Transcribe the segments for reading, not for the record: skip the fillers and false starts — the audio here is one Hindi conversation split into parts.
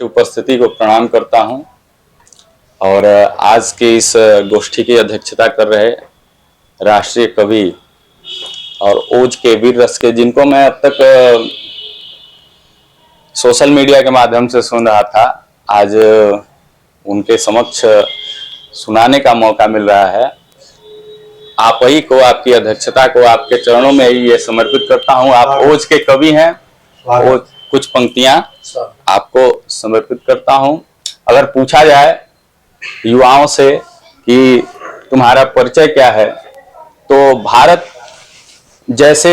उपस्थिति को प्रणाम करता हूं और आज के इस गोष्ठी की अध्यक्षता कर रहे राष्ट्रीय कवि और ओज के वीर रस के, जिनको मैं अब तक सोशल मीडिया के माध्यम से सुन रहा था, आज उनके समक्ष सुनाने का मौका मिल रहा है। आप ही को, आपकी अध्यक्षता को आपके चरणों में ही ये समर्पित करता हूं। आप ओज के कवि हैं, ओज कुछ पंक्तियां आपको समर्पित करता हूं। अगर पूछा जाए युवाओं से कि तुम्हारा परिचय क्या है, तो भारत जैसे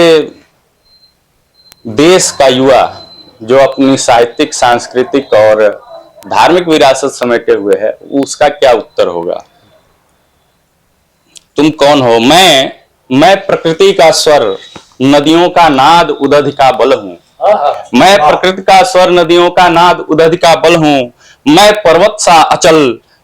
देश का युवा जो अपनी साहित्यिक, सांस्कृतिक और धार्मिक विरासत समेटे हुए है, उसका क्या उत्तर होगा? तुम कौन हो? मैं प्रकृति का स्वर, नदियों का नाद, उदध का बल हूं। मैं प्रकृति का स्वर, नदियों का नाद, उदध का बल हूं। मैं पर्वत सा अचल,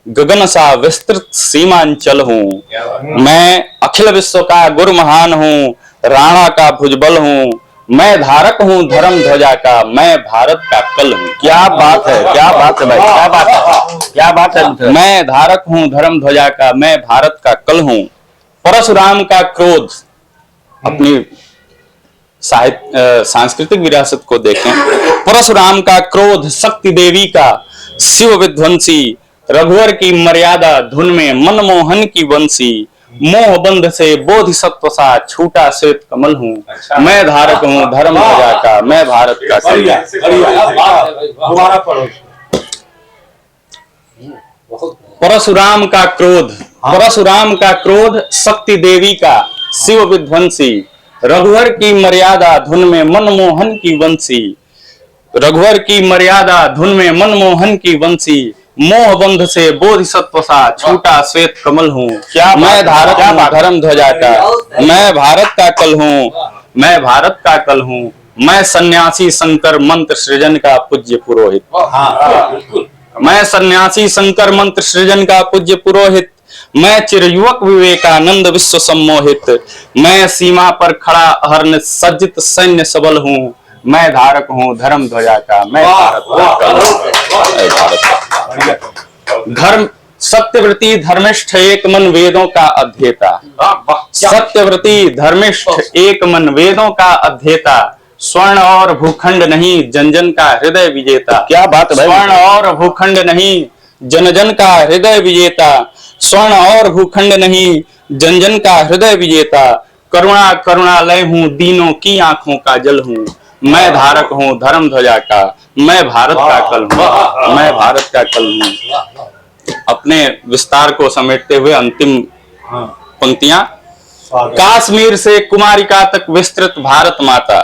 गगन सा विस्तृत सीमांचल हूं। मैं अखिल विश्व का गुरु महान हूं, राणा का भुजबल हूं। मैं धारक हूं धर्म ध्वजा का, मैं भारत का कल हूं। क्या बात है, क्या बात है भाई, क्या बात है, क्या बात है। मैं धारक हूं धर्म ध्वजा का, मैं भारत का कल हूं। परशुराम का क्रोध, अपनी साहित्य सांस्कृतिक विरासत को देखें। परशुराम का क्रोध शक्ति देवी का शिव विध्वंसी, रघुवर की मर्यादा धुन में मनमोहन की वंशी। मोह बंध से बोधिसत्व सा छूटा श्वेत कमल हूँ। मैं धारक हूँ धर्म ध्वजा का, मैं भारत का कल। परशुराम का क्रोध, परशुराम का क्रोध शक्ति देवी का शिव विध्वंसी, रघुवर की मर्यादा धुन में मनमोहन की वंशी। रघुवर की मर्यादा धुन में मनमोहन की वंशी। मोह बंध से बोधिसत्व सा छूटा श्वेत कमल हूँ। मैं धारक हूँ धर्म ध्वजा का, मैं भारत का कल हूँ, मैं भारत का कल हूँ। मैं सन्यासी शंकर मंत्र सृजन का पूज्य पुरोहित। मैं सन्यासी शंकर मंत्र सृजन का पूज्य पुरोहित। मैं चिरयुवक विवेकानंद विश्व सम्मोहित। मैं सीमा पर खड़ा हर्न सज्जित सैन्य सबल हूँ। मैं धारक हूँ धर्म ध्वजा का, मैं भारत का। धर्म सत्यव्रती धर्मिष्ठ एक मन वेदों का अध्येता। सत्यव्रती धर्मिष्ठ एक मन वेदों का अध्येता। स्वर्ण और भूखंड नहीं, जन जन का हृदय विजेता। क्या बात है। स्वर्ण और भूखंड नहीं, जन जन का हृदय विजेता। स्वर्ण और भूखंड नहीं, जन जन का हृदय विजेता। करुणा करुणालय हूँ, दीनों की आंखों का जल हूँ। मैं धारक हूँ धर्म ध्वजा का, मैं भारत का कल हूँ, मैं भारत का कल हूँ। अपने विस्तार को समेटते हुए अंतिम पंक्तियां। काश्मीर से कुमारिका तक विस्तृत भारत माता।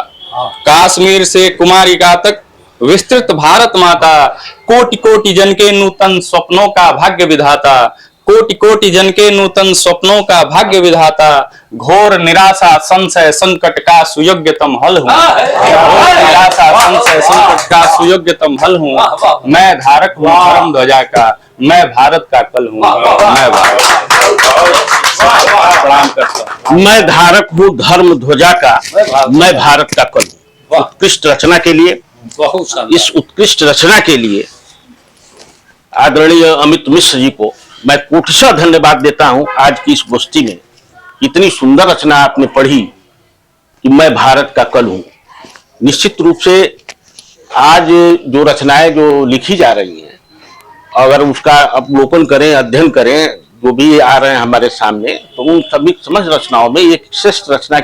काश्मीर से कुमारिका तक विस्तृत भारत माता। कोटि कोटि जन के नूतन स्वप्नों का भाग्य विधाता। कोटि कोटि जन के नूतन स्वप्नों का भाग्य विधाता। घोर निराशा संशय संकट का सुयोग्यतम हल हूँ। घोर निराशा संशय संकट का सुयोग्यतम हल हूँ। मैं धारक हूँ धर्म ध्वजा का, मैं भारत का कल हूँ। मैं भारत प्रणाम करता हूँ। मैं धारक हूँ धर्म ध्वजा का, मैं भारत का कल हूँ। उत्कृष्ट रचना के लिए, इस उत्कृष्ट रचना के लिए आदरणीय अमित मिश्र जी को मैं कोटिशः धन्यवाद देता हूं। आज की इस गोष्ठी में इतनी सुंदर रचना आपने पढ़ी कि मैं भारत का कल हूं। निश्चित रूप से आज जो रचनाएं जो लिखी जा रही हैं, अगर उसका अवलोकन करें, अध्ययन करें, जो भी आ रहे हैं हमारे सामने, तो उन सभी समस्त रचनाओं में एक श्रेष्ठ रचना